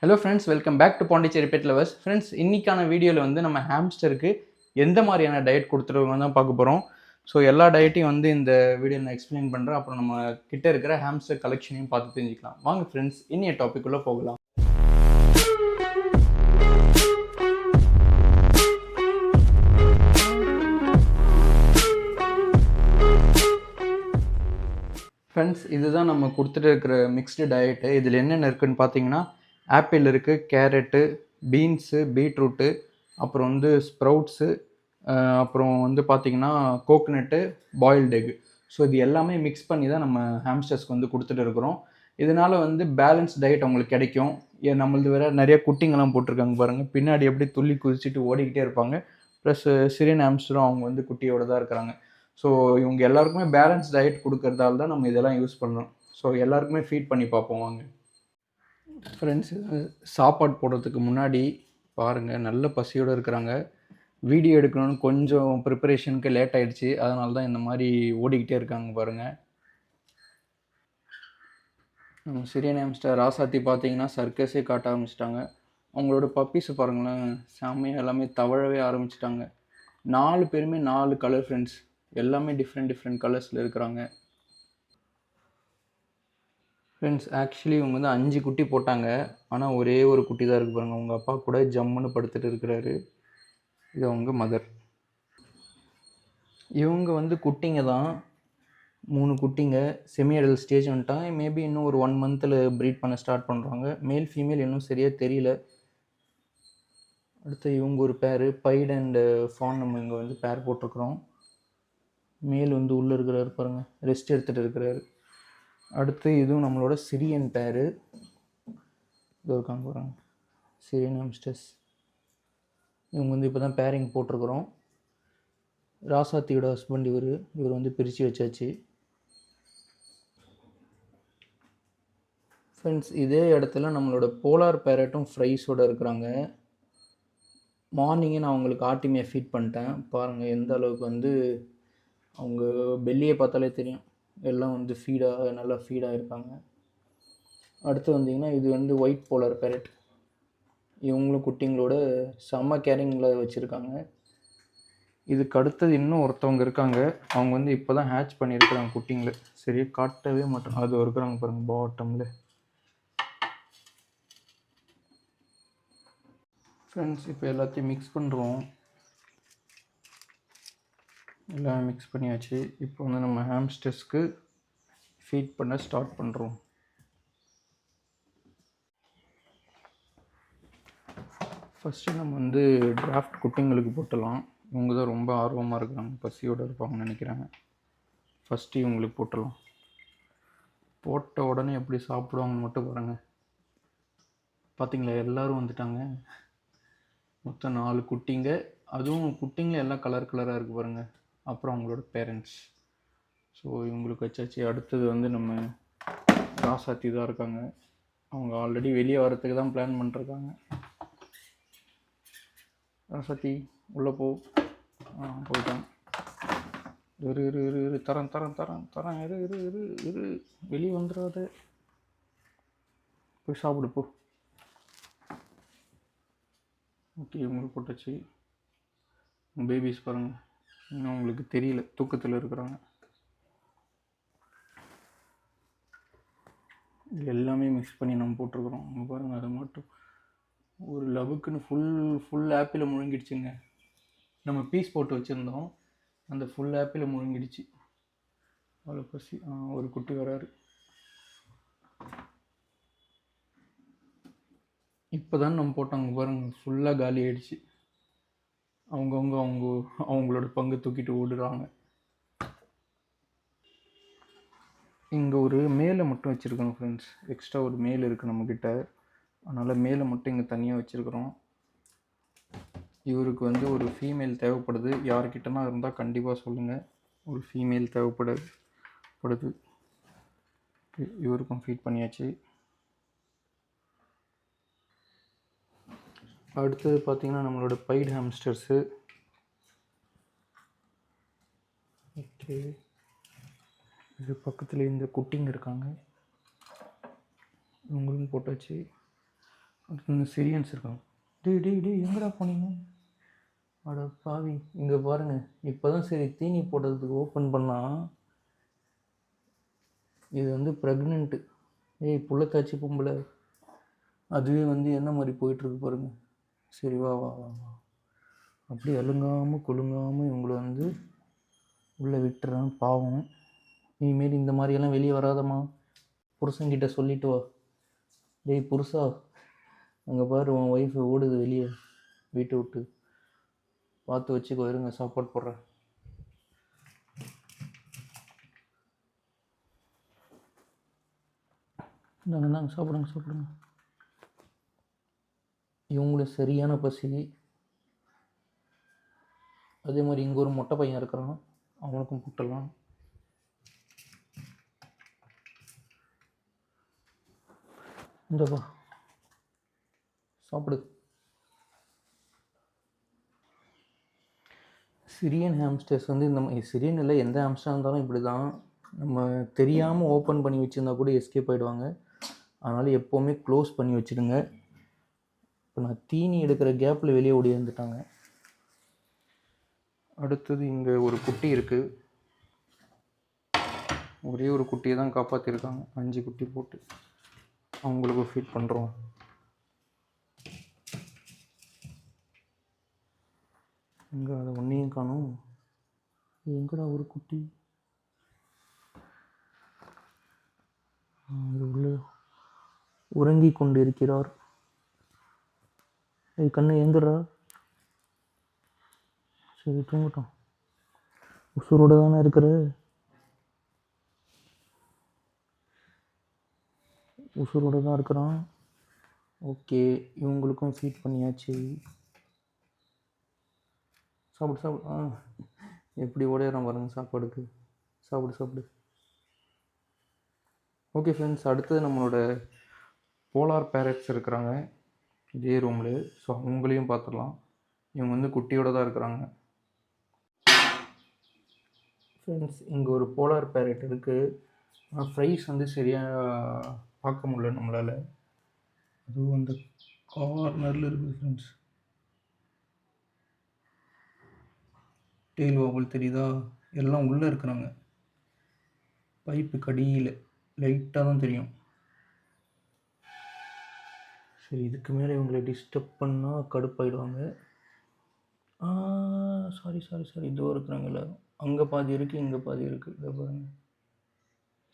Hello friends, welcome back to Pondicherry pet lovers. Friends, இன்னைக்கான வீடியோவில் வந்து நம்ம ஹாம்ஸ்டருக்கு எந்த மாதிரியான டயட் கொடுத்துருவோம் தான் பார்க்க போகிறோம். ஸோ எல்லா டயட்டையும் வந்து இந்த வீடியோவில் நான் எக்ஸ்பிளைன் பண்ணுறேன். அப்புறம் நம்ம கிட்ட இருக்கிற ஹாம்ஸ்டர் கலெக்ஷனையும் பார்த்து தெரிஞ்சுக்கலாம். வாங்க ஃப்ரெண்ட்ஸ், இன்னைய டாபிக்குள்ளே போகலாம். ஃப்ரெண்ட்ஸ், இதுதான் நம்ம கொடுத்துட்டு இருக்கிற மிக்ஸ்டு டயட்டு. இதில் என்னென்ன இருக்குதுன்னு பார்த்தீங்கன்னா, ஆப்பிள் இருக்குது, கேரட்டு, பீன்ஸு, பீட்ரூட்டு, அப்புறம் வந்து ஸ்ப்ரவுட்ஸு, அப்புறம் வந்து பார்த்திங்கன்னா கோகனட்டு, பாயில்டு எக். ஸோ இது எல்லாமே மிக்ஸ் பண்ணி தான் நம்ம ஹாம்ஸ்டர்ஸ்க்கு வந்து கொடுத்துட்டு இருக்கிறோம். இதனால் வந்து பேலன்ஸ் டயட் அவங்களுக்கு கிடைக்கும். நம்மளது வேறு நிறைய குட்டிங்கெல்லாம் போட்டிருக்காங்க பாருங்கள். பின்னாடி எப்படி துள்ளி குதிச்சுட்டு ஓடிக்கிட்டே இருப்பாங்க. ப்ளஸ் சிரியன் ஹாம்ஸ்டரும் அவங்க வந்து குட்டியோடு தான் இருக்கிறாங்க. ஸோ இவங்க எல்லாருக்குமே பேலன்ஸ் டயட் கொடுக்கறதால தான் நம்ம இதெல்லாம் யூஸ் பண்ணுறோம். ஸோ எல்லாருக்குமே ஃபீட் பண்ணி பார்ப்போம் வாங்க. ஃப்ரெண்ட்ஸ், சாப்பாடு போடுறதுக்கு முன்னாடி பாருங்கள், நல்ல பசியோடு இருக்கிறாங்க. வீடியோ எடுக்கணும்னு கொஞ்சம் ப்ரிப்பரேஷனுக்கு லேட் ஆகிடுச்சு. அதனால தான் இந்த மாதிரி ஓடிக்கிட்டே இருக்காங்க பாருங்கள். நம்ம சிரியன் ஹாம்ஸ்டர் ராசாத்தி பார்த்தீங்கன்னா சர்க்கஸே காட்ட ஆரம்பிச்சிட்டாங்க. அவங்களோட பப்பீஸை பாருங்களேன், செம்மையாக எல்லாமே தவழவே ஆரம்பிச்சிட்டாங்க. 4 பேருமே 4 கலர் ஃப்ரெண்ட்ஸ், எல்லாமே டிஃப்ரெண்ட் கலர்ஸில் இருக்கிறாங்க. ஃப்ரெண்ட்ஸ், ஆக்சுவலி இவங்க வந்து 5 குட்டி போட்டாங்க. ஆனால் ஒரே ஒரு குட்டி தான் இருக்குது பாருங்கள். உங்கள் அப்பா கூட ஜம்முன்னு படுத்துட்டு இருக்கிறாரு. இது அவங்க மதர். இவங்க வந்து குட்டிங்க தான், 3 குட்டிங்க. செமி அடல்ட் ஸ்டேஜ் வந்துட்டாங்க. மேபி இன்னும் ஒரு 1 மந்தில் ப்ரீட் பண்ண ஸ்டார்ட் பண்ணுறாங்க. மேல் ஃபீமேல் இன்னும் சரியாக தெரியல. அடுத்து இவங்க ஒரு பேர் பைட் அண்டு ஃபான் நம்ம இங்கே வந்து பேர் போட்டிருக்கிறோம். மேல் வந்து உள்ளே இருக்கிறாரு பாருங்கள், ரெஸ்ட் எடுத்துகிட்டு இருக்கிறாரு. அடுத்து இதுவும் நம்மளோட சிரியன் பேர். இது இருக்காங்க பாருங்கள், சிரியன் ஹாம்ஸ்டர்ஸ். இவங்க வந்து இப்போ தான் பேரிங் போட்டிருக்கிறோம். ராசாத்தியோட ஹஸ்பண்ட் இவர் வந்து பிரித்து வச்சாச்சு. ஃப்ரெண்ட்ஸ், இதே இடத்துல நம்மளோட போலார் பேரட்டும் ஃப்ரைஸோடு இருக்கிறாங்க. மார்னிங்கே நான் அவங்களுக்கு ஆர்டிமியா ஃபீட் பண்ணிட்டேன். பாருங்கள் எந்த அளவுக்கு வந்து அவங்க பெல்லியை பார்த்தாலே தெரியும், எல்லாம் வந்து நல்லா ஃபீடாக இருக்காங்க. அடுத்து வந்திங்கன்னா இது வந்து ஒயிட் போலார் பேரட். இவங்களும் குட்டிங்களோட செம்ம கேரிங்கில் வச்சுருக்காங்க. இதுக்கு அடுத்தது இன்னும் ஒருத்தவங்க இருக்காங்க. அவங்க வந்து இப்போ தான் ஹேட்ச் பண்ணியிருக்கிறாங்க குட்டிங்களை. சரியா காட்டவே மாட்டோம். அது இருக்கிறாங்க பாருங்கள் பாட்டமில். ஃப்ரெண்ட்ஸ், இப்போ எல்லாத்தையும் மிக்ஸ் பண்ணுறோம். எல்லாம் மிக்ஸ் பண்ணியாச்சு. இப்போ வந்து நம்ம ஹாம்ஸ்டர்ஸ்க்கு ஃபீட் பண்ண ஸ்டார்ட் பண்ணுறோம். ஃபஸ்ட்டு நம்ம வந்து டிராஃப்ட் குட்டிங்களுக்கு போட்டலாம். இவங்க தான் ரொம்ப ஆர்வமாக இருக்கிறாங்க, பசியோடு இருப்பாங்கன்னு நினைக்கிறாங்க. ஃபஸ்ட்டு இவங்களுக்கு போட்டலாம். போட்ட உடனே எப்படி சாப்பிடுவாங்கன்னு மட்டும் பாருங்கள். பார்த்திங்களா, எல்லோரும் வந்துட்டாங்க. மொத்தம் 4 குட்டிங்க. அதுவும் குட்டிங்கள எல்லாம் கலர் கலராக இருக்குது பாருங்கள். அப்புறம் அவங்களோட பேரண்ட்ஸ். ஸோ இவங்களுக்கு வச்சாச்சு. அடுத்தது வந்து நம்ம ராசாத்தி தான் இருக்காங்க. அவங்க ஆல்ரெடி வெளியே வரத்துக்கு தான் பிளான் பண்ணிருக்காங்க. ராசாத்தி உள்ளே போ. போயிட்டான். இரு தரேன் இரு வெளியே வந்துடாத, போய் சாப்பிடு போ. ஓகே, இவங்களுக்கு போட்டாச்சு. பேபிஸ் பாருங்கள், இன்னும் உங்களுக்கு தெரியல, தூக்கத்தில் இருக்கிறாங்க. இது எல்லாமே மிக்ஸ் பண்ணி நம்ம போட்டிருக்கிறோம். நம்ம பாருங்கள், அது மட்டும் ஒரு லவுக்குன்னு ஃபுல் ஆப்பிளை முழுங்கிடுச்சுங்க. நம்ம பீஸ் போட்டு வச்சுருந்தோம், அந்த ஃபுல் ஆப்பிளை முழுங்கிடுச்சு. அவ்வளோ பசி. ஒரு குட்டி வராரு. இப்போ தான் நம்ம போட்டாங்க பாருங்கள், ஃபுல்லாக காலி ஆகிடுச்சு. அவங்களோட பங்கு தூக்கிட்டு ஓடுறாங்க. இங்கே ஒரு மேலே மட்டும் வச்சுருக்கோங்க ஃப்ரெண்ட்ஸ். எக்ஸ்ட்ரா ஒரு மேல் இருக்குது நம்மக்கிட்ட, அதனால் மேலே மட்டும் இங்கே தனியாக வச்சுருக்குறோம். இவருக்கு வந்து ஒரு ஃபீமேல் தேவைப்படுது. யார்கிட்டனா இருந்தால் கண்டிப்பாக சொல்லுங்கள். ஒரு ஃபீமேல் தேவைப்படுது. இவருக்கும் ஃபீட் பண்ணியாச்சு. அடுத்தது பார்த்திங்கன்னா நம்மளோட பைட் ஹாம்ஸ்டர்ஸு. ஓகே, இது பக்கத்தில் இந்த குட்டிங்க இருக்காங்க, இவங்களும் போட்டாச்சு. இந்த சிரியன்ஸ் இருக்காங்க. டேய் எங்கடா போனீங்க? அட பாவி, இங்கே பாருங்க. இப்போ தான் சரி தீனி போடுறதுக்கு ஓப்பன் பண்ணால் இது வந்து ப்ரெக்னென்ட்டு. புள்ளத்தாச்சி பொம்பளை. அதுவே வந்து என்ன மாதிரி போயிட்டுருக்கு பாருங்க. சரி வா வா வா வா, அப்படி அழுங்காமல் கொழுங்காமல் இவங்களை வந்து உள்ளே விட்டுறேன். பாவம், இனிமேல் இந்த மாதிரியெல்லாம் வெளியே வராதம்மா. புருஷன்கிட்ட சொல்லிட்டு வா. டேய் புருஷா, அங்கே பாரு உன் ஒய்ஃபு ஓடுது வெளியே வீட்டை விட்டு. பார்த்து வச்சுக்கோ, இருங்க சாப்பாடு போடுறேன். இந்தாங்க சாப்பிடுங்க. இவங்களும் சரியான பசி. அதே மாதிரி இங்கே ஒரு மொட்டை பையன் இருக்கிறான், அவனுக்கும் புட்டலாம். இந்தப்பா சாப்பிடு. சிரியன் ஹாம்ஸ்டர்ஸ் வந்து இந்த மாதிரி, சிரியன் இல்லை எந்த ஹாம்ஸ்டராக இருந்தாலும் இப்படி தான். நம்ம தெரியாமல் ஓப்பன் பண்ணி வச்சுருந்தா கூட எஸ்கேப் ஆகிடுவாங்க. அதனால் எப்போவுமே க்ளோஸ் பண்ணி வச்சுடுங்க. இப்போ நான் தீனி எடுக்கிற கேப்பில் வெளியே ஓடி வந்துட்டாங்க. அடுத்தது இங்கே ஒரு குட்டி இருக்குது. ஒரே ஒரு குட்டியை தான் காப்பாற்றிருக்காங்க. 5 குட்டி போட்டு அவங்களுக்கு ஃபீட் பண்ணுறோம். இங்கே அதை ஒன்றையும் காணும். எங்கடா ஒரு குட்டி? அது உள்ள உறங்கி கொண்டு இருக்கிறார். கண்ணு ஏந்துடுறா. சரி தூங்கட்டும், உசுரோடு தானே இருக்கிற. உசுரோடு தான் இருக்கிறான். ஓகே, இவங்களுக்கும் ஃபீட் பண்ணியாச்சு. சாப்பிடு. எப்படி ஓடையிறான் பாருங்க சாப்பாடுக்கு. சாப்பிடு. ஓகே ஃப்ரெண்ட்ஸ், அடுத்தது நம்மளோட போலார் பேரட்ஸ் இருக்கிறாங்க இதே ரூமில். ஸோ அவங்களையும் பார்த்துடலாம். இவங்க வந்து குட்டியோடு தான் இருக்கிறாங்க. ஃப்ரெண்ட்ஸ், இங்கே ஒரு போலார் பேரட் இருக்குது. ஆனால் ப்ரைஸ் வந்து சரியாக பார்க்க முடியல நம்மளால். அதுவும் அந்த கார்னரில் இருக்குது ஃப்ரெண்ட்ஸ். டெய்ல் வாபல் தெரியுதா? எல்லாம் உள்ளே இருக்கிறாங்க. பைப்பு கடியில் லைட்டாக தான் தெரியும். சரி, இதுக்கு மேலே இவங்களை டிஸ்டர்ப் பண்ணால் கடுப்பாயிடுவாங்க. சாரி இதோ இருக்கிறாங்க எல்லோரும். அங்கே பாதி இருக்குது, இங்கே பாதி இருக்குது. இதை பாருங்கள்,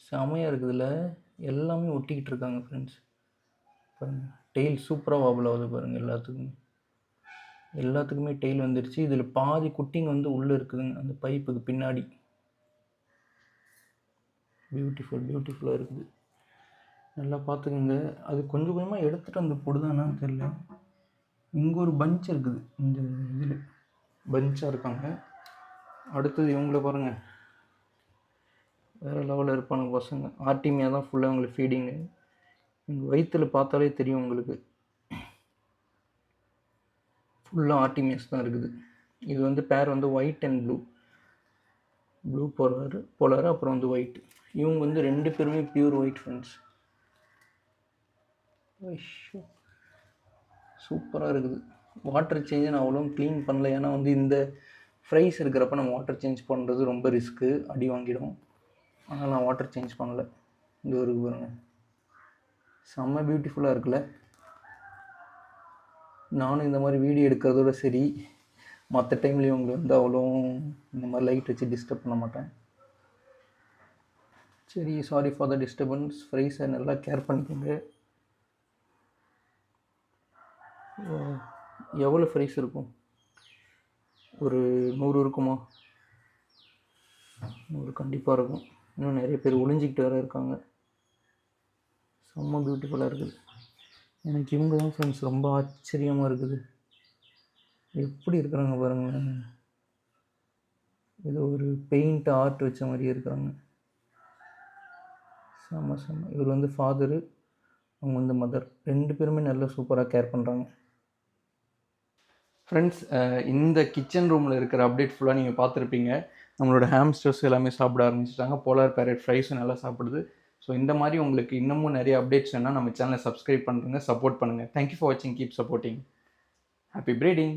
செமையாக இருக்குதுல்ல. எல்லாமே ஒட்டிக்கிட்டு இருக்காங்க ஃப்ரெண்ட்ஸ். பாருங்கள், டெய்ல் சூப்பராக வாபல் ஆகுது பாருங்கள். எல்லாத்துக்குமே டெய்ல் வந்துடுச்சு. இதில் பாதி குட்டிங்க வந்து உள்ளே இருக்குதுங்க அந்த பைப்புக்கு பின்னாடி. பியூட்டிஃபுல்லாக இருக்குது. நல்லா பார்த்துக்குங்க. அது கொஞ்சம் கொஞ்சமாக எடுத்துகிட்டு வந்து போடுதானான்னு தெரியல. இங்கே ஒரு பஞ்ச் இருக்குது, இந்த இதில் பஞ்சாக இருக்காங்க. அடுத்தது இவங்கள பாருங்கள், வேறு லெவலில் இருப்பானுங்க பசங்க. ஆர்டிமியா தான் ஃபுல்லாக உங்களுக்கு ஃபீடிங்கு. உங்கள் வயிற்றில் பார்த்தாலே தெரியும் உங்களுக்கு, ஃபுல்லாக ஆர்டிமியஸ் தான் இருக்குது. இது வந்து பேர் வந்து ஒயிட் அண்ட் ப்ளூ போலார் அப்புறம் வந்து ஒயிட். இவங்க வந்து 2 பேருமே பியூர் ஒயிட் ஃப்ரெண்ட்ஸ். சூப்பராக இருக்குது. வாட்டர் சேஞ்சை நான் அவ்வளோ க்ளீன் பண்ணல. ஏன்னா வந்து இந்த ஃப்ரைஸ் இருக்கிறப்ப நம்ம வாட்டர் சேஞ்ச் பண்ணுறது ரொம்ப ரிஸ்க்கு, அடி வாங்கிடும். அதனால் நான் வாட்டர் சேஞ்ச் பண்ணல. இந்த ஒரு பாருங்க, செம்ம பியூட்டிஃபுல்லாக இருக்குல்ல. நானும் இந்த மாதிரி வீடியோ எடுக்கிறதோட சரி, மற்ற டைம்லேயும் உங்களை வந்து அவ்வளோ இந்த மாதிரி லைட் வச்சு டிஸ்டர்ப் பண்ண மாட்டேன். சரி, சாரி ஃபார் த டிஸ்டர்பன்ஸ். ஃப்ரைஸை நல்லா கேர் பண்ணிக்கோங்க. எவ்வளோ ஃப்ரைஸ் இருக்கும்? ஒரு 100 இருக்குமா? 100 கண்டிப்பாக இருக்கும். இன்னும் நிறைய பேர் ஒளிஞ்சிக்கிட்டு வேறு இருக்காங்க. செம்ம பியூட்டிஃபுல்லாக இருக்குது. எனக்கு இவங்க தான் ஃப்ரெண்ட்ஸ் ரொம்ப ஆச்சரியமாக இருக்குது. எப்படி இருக்கிறாங்க பாருங்கள். ஏதோ ஒரு பெயிண்ட் ஆர்ட் வச்ச மாதிரியே இருக்காங்க. செம்ம. இவர் வந்து ஃபாதரு, அவங்க வந்து மதர். 2 பேருமே நல்லா சூப்பராக கேர் பண்ணுறாங்க. ஃப்ரெண்ட்ஸ், இந்த கிச்சன் ரூமில் இருக்கிற அப்டேட் ஃபுல்லாக நீங்கள் பார்த்துருப்பீங்க. நம்மளோட ஹாம்ஸ்டர்ஸ் எல்லாமே சாப்பிட ஆரம்பிச்சிட்டாங்க. போலார் பேரட் ஃப்ரைஸும் நல்லா சாப்பிடுது. ஸோ ஸோ இந்த மாதிரி உங்களுக்கு இன்னமும் நிறைய அப்டேட்ஸ் வேணால் நம்ம சேனலை சப்ஸ்கிரைப் பண்ணுறங்க, சப்போர்ட் பண்ணுங்கள். தேங்க்யூ ஃபார் வாட்சிங், கீப் சப்போர்ட்டிங். Happy breeding.